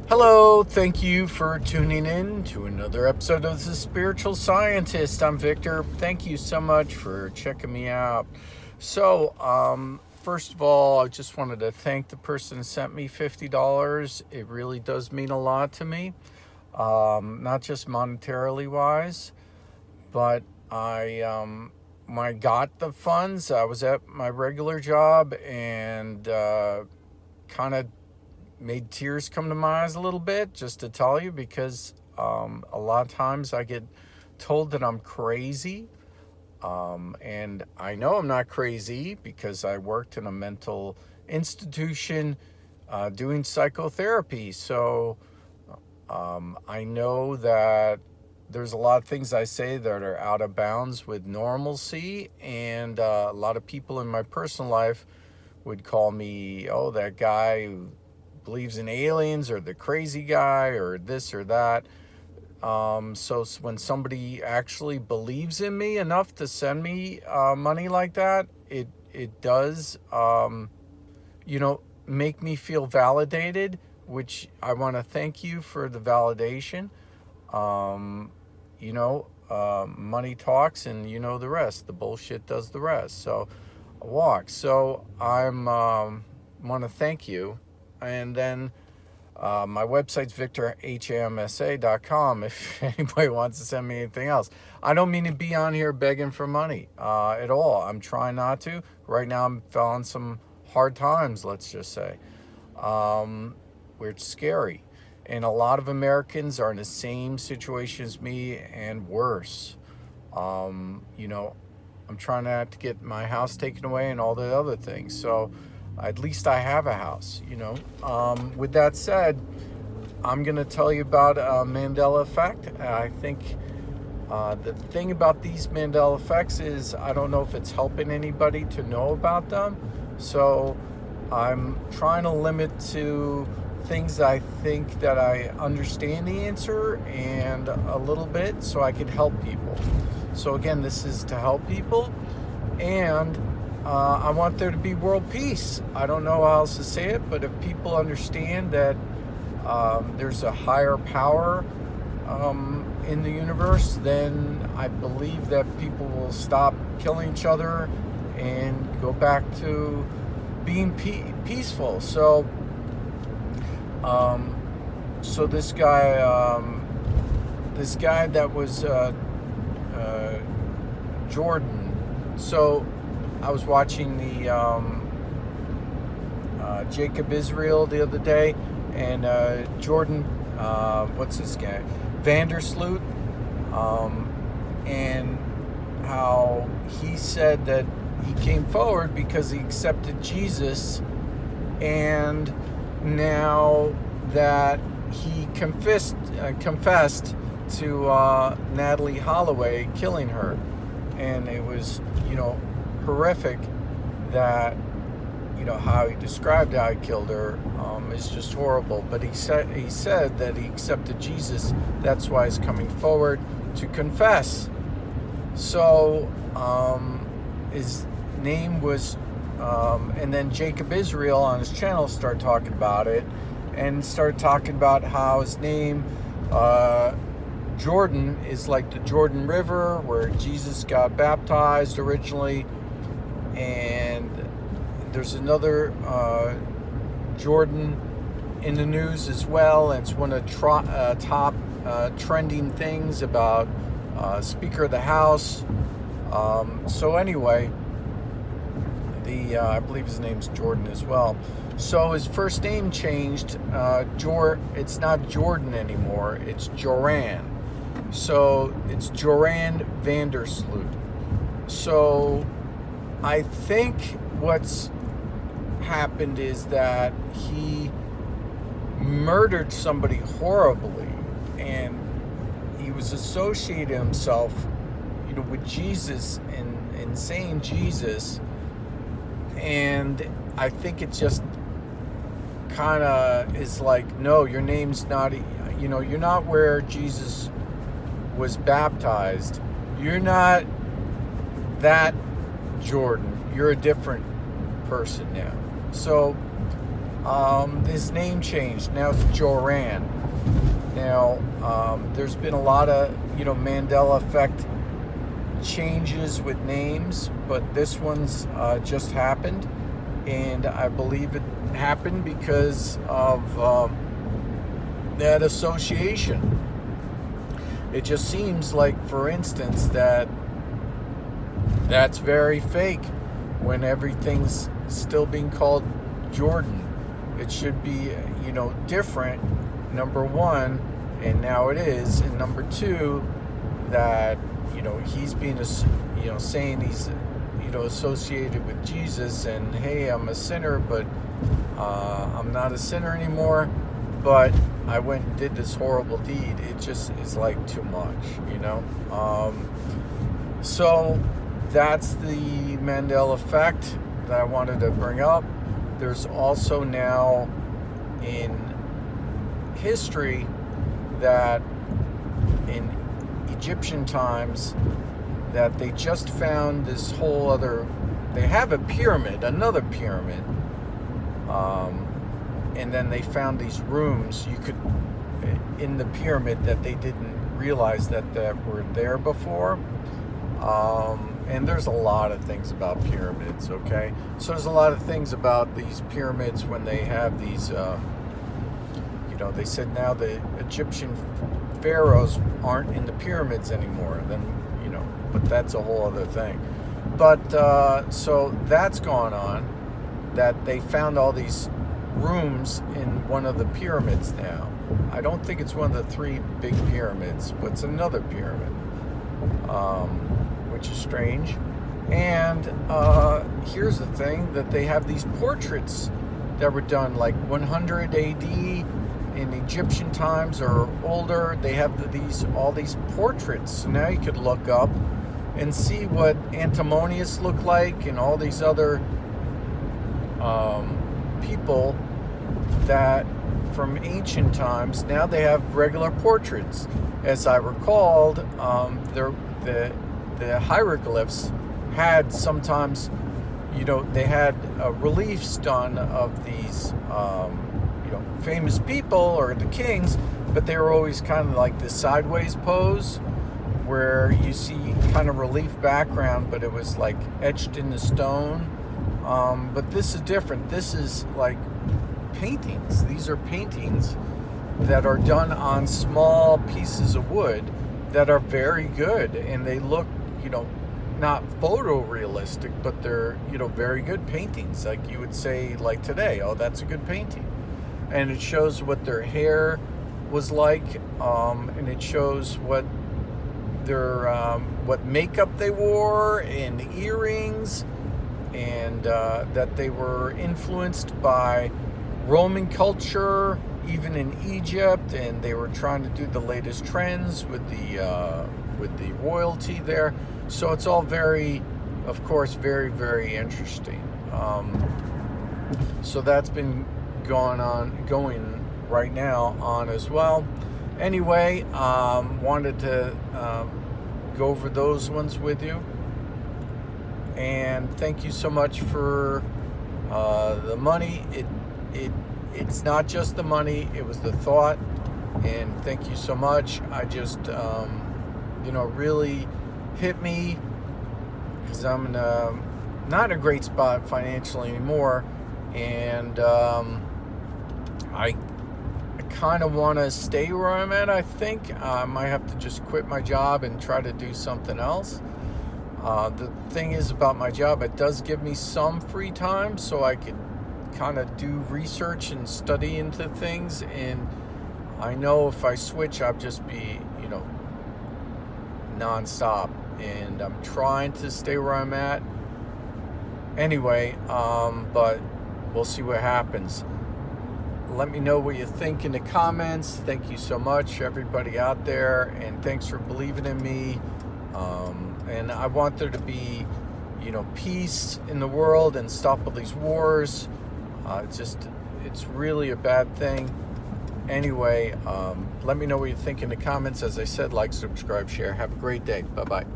Hello, thank you for tuning in to another episode of The Spiritual Scientist. I'm Victor. Thank you so much for checking me out. First of all, I just wanted to thank the person who sent me $50. It really does mean a lot to me, not just monetarily wise, but when I got the funds, I was at my regular job and kind of made tears come to my eyes a little bit, just to tell you, because a lot of times I get told that I'm crazy. And I know I'm not crazy because I worked in a mental institution doing psychotherapy. So I know that there's a lot of things I say that are out of bounds with normalcy, and a lot of people in my personal life would call me, oh, that guy who believes in aliens, or the crazy guy, or this or that. So when somebody actually believes in me enough to send me money like that, it does make me feel validated, which I want to thank you for the validation. Um, Money talks, and you know the rest. The bullshit does the rest. So walk. So I'm want to thank you, and then my website's victorhamsa.com if anybody wants to send me anything else. I don't mean to be on here begging for money at all. I'm trying not to. Right now I'm feeling some hard times, let's just say, where it's scary. And a lot of Americans are in the same situation as me and worse. You know, I'm trying not to get my house taken away and all the other things. So at least I have a house, you know. With that said, I'm going to tell you about Mandela Effect. I think the thing about these Mandela Effects is I don't know if it's helping anybody to know about them. So I'm trying to limit to things I think that I understand the answer and a little bit, so I could help people. So again, this is to help people, and I want there to be world peace. I don't know how else to say it, but if people understand that there's a higher power in the universe, then I believe that people will stop killing each other and go back to being peaceful. So this guy that was Jordan. So I was watching the Jacob Israel the other day, and Jordan, what's this guy, Vandersloot, and how he said that he came forward because he accepted Jesus, and now that he confessed to Natalie Holloway killing her, and it was, horrific that, how he described how he killed her is just horrible. But he said that he accepted Jesus. That's why he's coming forward to confess. So his name was, and then Jacob Israel on his channel started talking about it, and started talking about how his name, Jordan, is like the Jordan River where Jesus got baptized originally. And there's another Jordan in the news as well. It's one of the top trending things about Speaker of the House. So anyway, I believe his name's Jordan as well. So his first name changed. It's not Jordan anymore. It's Joran. So it's Joran Vandersloot. So I think what's happened is that he murdered somebody horribly, and he was associating himself, with Jesus and saying Jesus. And I think it just kind of is like, no, your name's not, you're not where Jesus was baptized. You're not that Jordan. You're a different person now. So his name changed. Now it's Joran. Now, there's been a lot of, Mandela Effect changes with names, but this one's just happened. And I believe it happened because of that association. It just seems like, for instance, that's very fake when everything's still being called Jordan. It should be, different, number one, and now it is, and number two, that, he's being, saying he's, associated with Jesus, and hey, I'm a sinner, but I'm not a sinner anymore, but I went and did this horrible deed. It just is like too much, So that's the Mandela Effect that I wanted to bring up. There's also now in history that in Egyptian times that they just found this whole other, they have a pyramid, another pyramid, and then they found these rooms you could in the pyramid that they didn't realize that were there before. And there's a lot of things about pyramids, okay? So there's a lot of things about these pyramids when they have these, they said now the Egyptian pharaohs aren't in the pyramids anymore. Then, but that's a whole other thing. But, so that's gone on, that they found all these rooms in one of the pyramids now. I don't think it's one of the three big pyramids, but it's another pyramid. Which is strange. And here's the thing, that they have these portraits that were done like 100 AD in Egyptian times or older. They have all these portraits. So now you could look up and see what Antimonius looked like and all these other people that from ancient times. Now they have regular portraits. As I recalled, the hieroglyphs had sometimes, they had reliefs done of these, famous people or the kings, but they were always kind of like this sideways pose where you see kind of relief background, but it was like etched in the stone. But this is different. This is like paintings. These are paintings that are done on small pieces of wood that are very good, and they look, not photorealistic, but they're, very good paintings. Like you would say, like today, oh, that's a good painting. And it shows what their hair was like, and it shows what their, what makeup they wore, and earrings, and that they were influenced by Roman culture, even in Egypt, and they were trying to do the latest trends with the royalty there. So it's all very, of course, very, very interesting. So that's been going right now on as well. Anyway, wanted to go over those ones with you. And thank you so much for the money. It's not just the money, it was the thought. And thank you so much. I just, really hit me because I'm not in a great spot financially anymore. And I kind of want to stay where I'm at, I think. I might have to just quit my job and try to do something else. The thing is about my job, it does give me some free time, so I could kind of do research and study into things. And I know if I switch, I'll just be, nonstop. And I'm trying to stay where I'm at. Anyway, but we'll see what happens. Let me know what you think in the comments. Thank you so much, everybody out there, and thanks for believing in me. And I want there to be, peace in the world and stop all these wars. It's really a bad thing. Anyway, let me know what you think in the comments. As I said, like, subscribe, share. Have a great day. Bye-bye.